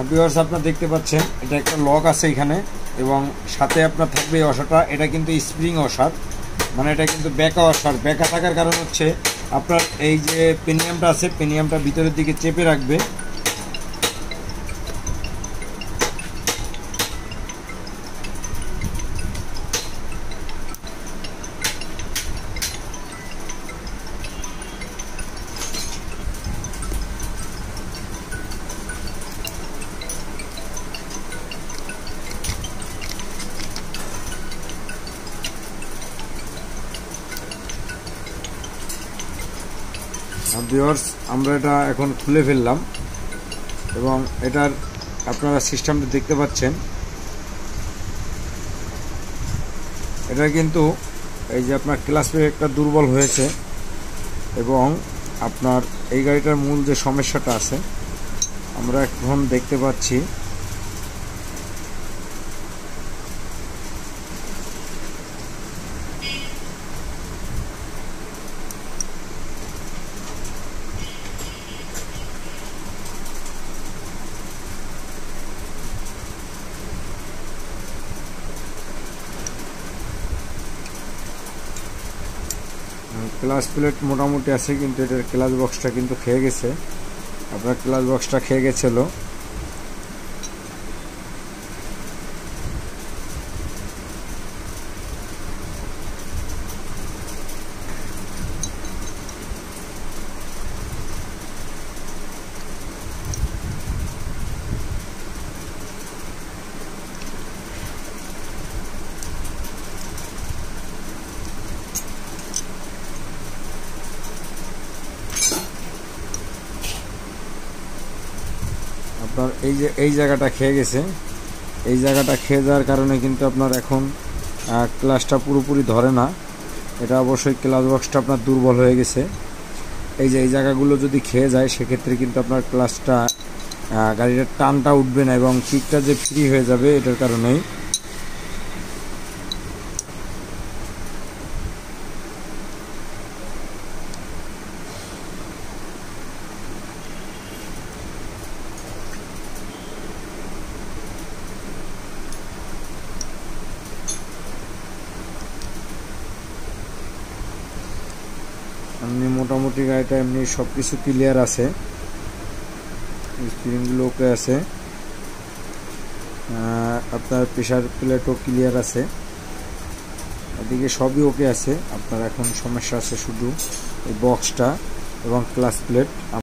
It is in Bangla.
ভিউয়ার্স, আপনারা দেখতে পাচ্ছেন এটা একটা লক আছে এখানে, এবং সাথে আপনার থাকবে এই অসারটা। এটা কিন্তু স্প্রিং অসার, মানে এটা কিন্তু বেঁকা অসার। বেঁকা থাকার কারণ হচ্ছে আপনার এই যে পেনিয়ামটা আছে, পেনিয়ামটা ভিতরের দিকে চেপে রাখবে। ভিউয়ার্স, আমরা এটা এখন খুলে ফেললাম, এবং এটার আপনারা সিস্টেমটা দেখতে পাচ্ছেন। এটা কিন্তু এই যে আপনার ক্লাস ব্রেকটা দুর্বল হয়েছে, এবং আপনার এই গাড়িটার মূল যে সমস্যাটা আছে আমরা এখন দেখতে পাচ্ছি। ক্লাচ প্লেট মোটামুটি আছে, কিন্তু এটার ক্লাচ বক্সটা কিন্তু খেয়ে গেছে। আপনার ক্লাচ বক্সটা খেয়ে গেছিলো। আপনার এই জায়গাটা খেয়ে গেছে। এই জায়গাটা খেয়ে যাওয়ার কারণে কিন্তু আপনার এখন ক্লাচটা পুরোপুরি ধরে না। এটা অবশ্যই ক্লাচ বক্সটা আপনার দুর্বল হয়ে গেছে। এই যে এই জায়গাগুলো যদি খেয়ে যায়, সেক্ষেত্রে কিন্তু আপনার ক্লাচটা গাড়িটার টানটা উঠবে না, এবং কিকটা যে ফ্রি হয়ে যাবে এটার কারণেই। এমনি মোটামুটি গাড়িটা এমনি সব কিছু ক্লিয়ার আছে, স্প্রিংগুলো ওকে আছে, আপনার প্রেসার প্লেটও ক্লিয়ার আছে, এদিকে সবই ওকে আছে। আপনার এখন সমস্যা আছে শুধু এই বক্সটা এবং ক্লাচ প্লেট।